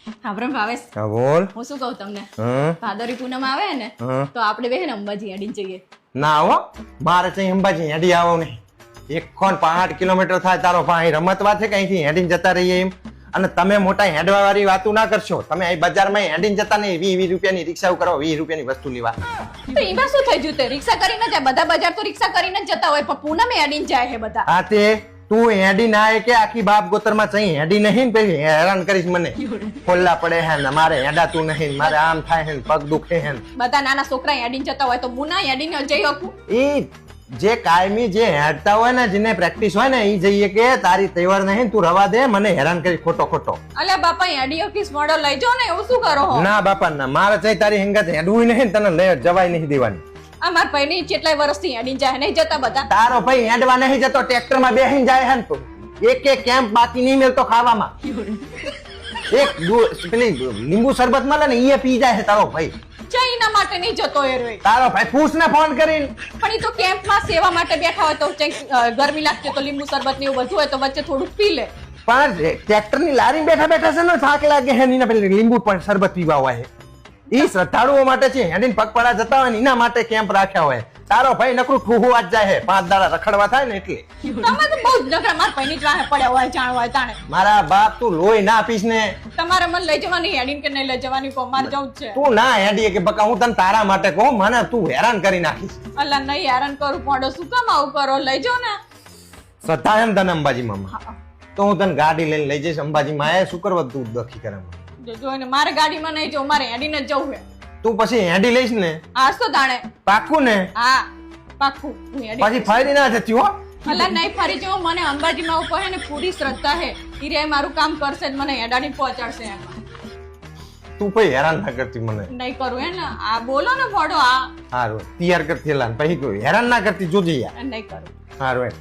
હા બ્રહ્મ ભાવેશ, હા બોલ. હું શું કહું તમને, હં? ભાદરવી પૂનમ આવે ને હં? તો આપણે બે અંબાજી અડીને જઈએ. ના હો, મારે ત્યાં અંબાજી હેડી આવો નહીં. 1.5 કિલોમીટર થાય તારો ભાઈ રમત વાત છે કે અહીંથી હેડીને જતા રહીએ એમ. અને તમે મોટા હેડવા વાળી વાતો ના કરશો. તમે અહીં બજારમાં હેડીને જતા નહીં, 20 રૂપિયાની રિક્ષા કરો, 20 રૂપિયાની વસ્તુ લેવા. તો એમાં શું થઈ ગયું? તે રિક્ષા કરીને જાય, બધા બજાર તો રિક્ષા કરીને જ જતા હોય, પણ પૂનમે અડીને જાય છે બધા. આ તે તું હેડી ના આવે કે આખી બાપ ગોતરમાં ચઈ હેડી નહીં ને પછી હેરાન કરીશ મને. ખોલ્લા પડે હે ને મારે હેડાતું નહીં, મારે આમ થાય હે ને પગ દુખે હે ને. બધા નાના છોકરા અડીને જતા હોય તો મુના અડીને જઈ શકું? ઈ જે કાયમી જે હેડતા હોય ને, જેને પ્રેક્ટિસ હોય ને, ઈ જઈએ કે તારી તહેવાર નહીં, તું રવા દે, મને હેરાન કરી ખોટો ખોટો. અલ્યા બાપા અડી ઓફિસ મોડો લઈ જાઓ ને, એવું શું કરો હો? ના બાપા ના, મારે ચઈ તારી હંગાત હેડવું નહીં, તને લઈ જવાય નહીં દેવાની. અમાર ભાઈ ની કેટલાય વર્ષથી અડીને જાય, નહીં જતા બધા. તારો ભાઈ હેડવા નહીં જતો, ટ્રેક્ટર માં બેસીને જાય હે ને તું. એક કેમ્પ બાકી નહીં મળતો ખાવામાં. પેલી લીંબુ શરબત મળે ને ઈ પી જાય છે તારો ભાઈ. ચઈના માટે નહીં જતો એ રોય. તારો ભાઈ પૂછ ને ફોન કરીને. પણ ઈ તો કેમ્પમાં સેવા માટે બેઠા હોય તો ગરમી લાગતી તો લીંબુ શરબત ને એવું બધું હોય તો વચ્ચે થોડુંક પી લે. પણ ટ્રેક્ટર ની લારી બેઠા બેઠા છે ને થાક લાગે હે ને પેલી લીંબુ પણ શરબત પીવા હોય. ઈ શ્રદ્ધાળુઓ માટે છે, હેડીને પગપાળા જતા હોય ને એના માટે કેમ્પ રાખ્યા હોય. તારો ભાઈ નકરું ઠુહુવા જ જાય છે, 5 દાડા રખડવા થાય ને એટલે. તમે તો બહુ જ નખરા માર ભાઈ ની જ વાહે પડ્યા હોય, જાણ હોય તાણે. મારા બાપ તું લોહી ના પીશ ને. તમારે મને લઈ જવાની હેડીને કે નહીં લઈ જવાની કો, મારે જવું જ છે. તું ના હેડીએ કે બકા, હું તને તારા માટે કહું, મને તું હેરાન કરી નાખીશ. અલ્લા નહીં હેરાન કરું પોડો, શું કામ આવું કરો? લઈ જાઓ ને. શ્રદ્ધા એમ તને અંબાજી માં, તો હું તને ગાડી લઈને લઈ જઈશ અંબાજી માં. એ શું કરવા તું દખી કરે? જો ને મારે ગાડીમાં નહીં જવું, મારે હેડીને જ જવું છે. તું પછી હેડી લઈશ ને? આજ તો તાણે પાક્કું ને? હા પાક્કું. હું હેડી પછી ફરી ના જતી હો. અલ્લા નહીં ફરી જવું, મને અંબાજીમાં ઉપર હે ને પૂરી શ્રદ્ધા હે. ઈ રે મારું કામ કરશે જ, મને હેડાડી પહોંચાડશે એમાં. તું પછી હેરાન ના કરતી મને. નહીં કરું હે ને, આ બોલો ને ફોડો. આ હારું તૈયાર કર થેલા, પછી તું હેરાન ના કરતી જોજે યાર. નહીં કરું. હારું.